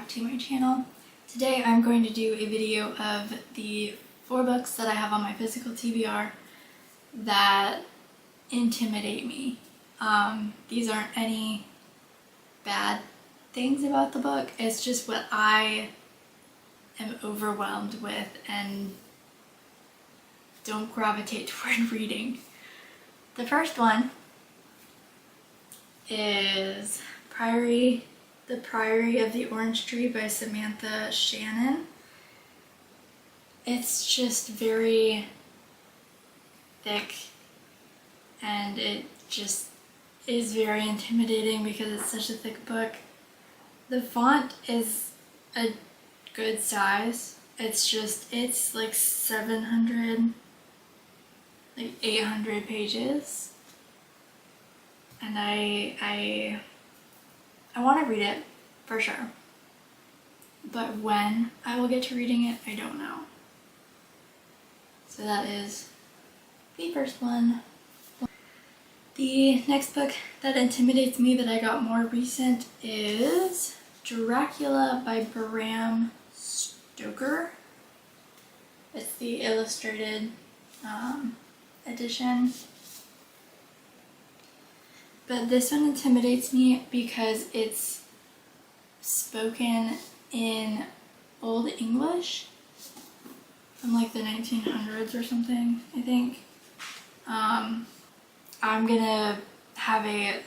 to my channel. Today I'm going to do a video of the 4 books that I have on my physical TBR that intimidate me. These aren't any bad things about the book, it's just what I am overwhelmed with and don't gravitate toward reading. The first one is The Priory of the Orange Tree by Samantha Shannon. It's just very thick and it just is very intimidating because it's such a thick book. The font is a good size. It's like 800 pages. And I want to read it for sure, but when I will get to reading it, I don't know. So that is the first one. The next book that intimidates me that I got more recent is Dracula by Bram Stoker. It's the illustrated edition. But this one intimidates me because it's spoken in Old English from like the 1900s or something, I think. I'm gonna have a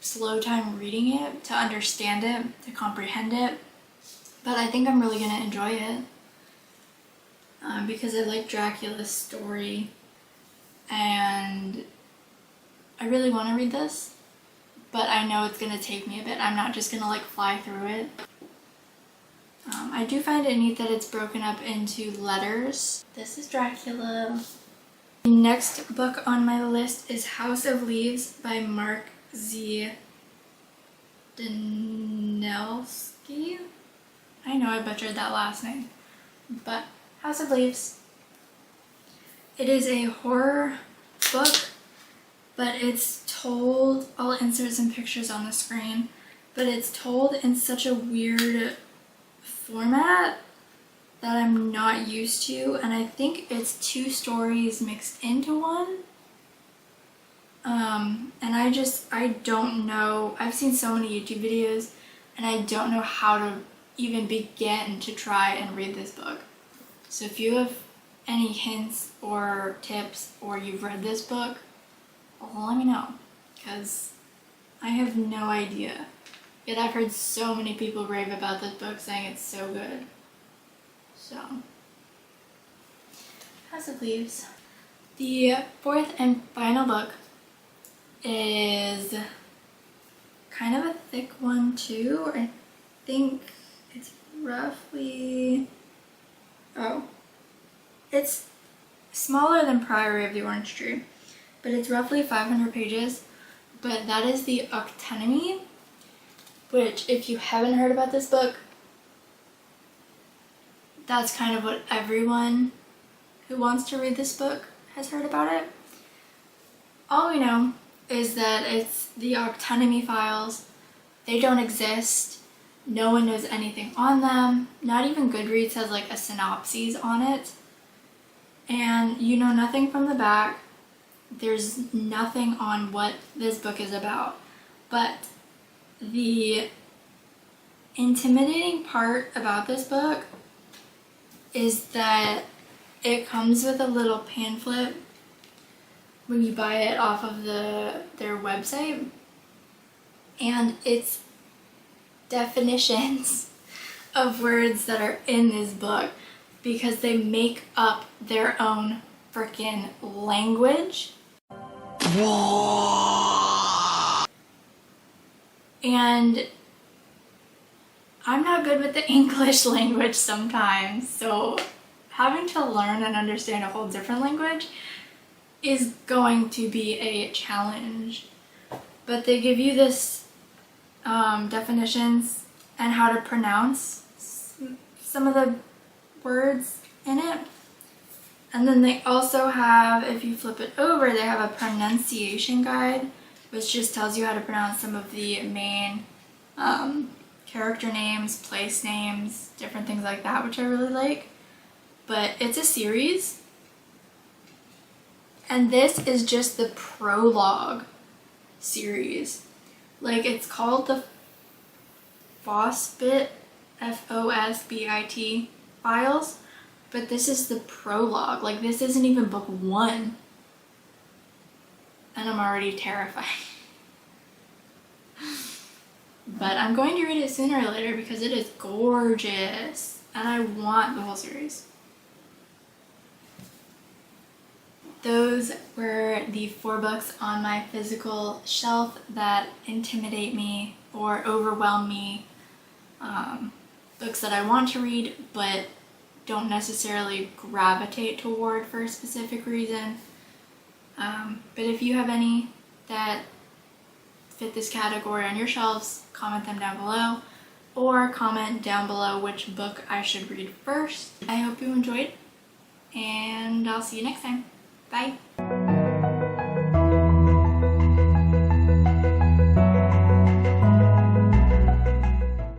slow time reading it to understand it, to comprehend it, but I think I'm really gonna enjoy it because I like Dracula's story and I really want to read this, but I know it's going to take me a bit. I'm not just going to like fly through it. I do find it neat that it's broken up into letters. This is Dracula. The next book on my list is House of Leaves by Mark Z. Danelski. I know I butchered that last name, but House of Leaves. It is a horror book, but it's told, I'll insert some pictures on the screen, but it's told in such a weird format that I'm not used to, and I think it's 2 stories mixed into one. And I don't know, I've seen so many YouTube videos, and I don't know how to even begin to try and read this book. So if you have any hints or tips, or you've read this book, well, let me know, because I have no idea. Yet I've heard so many people rave about this book saying it's so good. So, House of Leaves. The 4th and final book is kind of a thick one too. I think it's roughly, it's smaller than Priory of the Orange Tree, but it's roughly 500 pages, but that is the Octonomy, which if you haven't heard about this book, that's kind of what everyone who wants to read this book has heard about it. All we know is that it's the Octonomy files. They don't exist. No one knows anything on them. Not even Goodreads has like a synopsis on it. And you know nothing from the back. There's nothing on what this book is about, but the intimidating part about this book is that it comes with a little pamphlet when you buy it off of their website, and it's definitions of words that are in this book because they make up their own freaking language. And I'm not good with the English language sometimes, so having to learn and understand a whole different language is going to be a challenge. But they give you this definitions and how to pronounce some of the words in it. And then they also have, if you flip it over, they have a pronunciation guide, which just tells you how to pronounce some of the main character names, place names, different things like that, which I really like. But it's a series. And this is just the prologue series. Like, it's called the Fosbit, Fosbit files, but this is the prologue. Like, this isn't even book 1. And I'm already terrified. But I'm going to read it sooner or later because it is gorgeous. And I want the whole series. Those were the 4 books on my physical shelf that intimidate me or overwhelm me. Books that I want to read but don't necessarily gravitate toward for a specific reason. But if you have any that fit this category on your shelves, comment them down below, or comment down below which book I should read first. I hope you enjoyed, and I'll see you next time. Bye!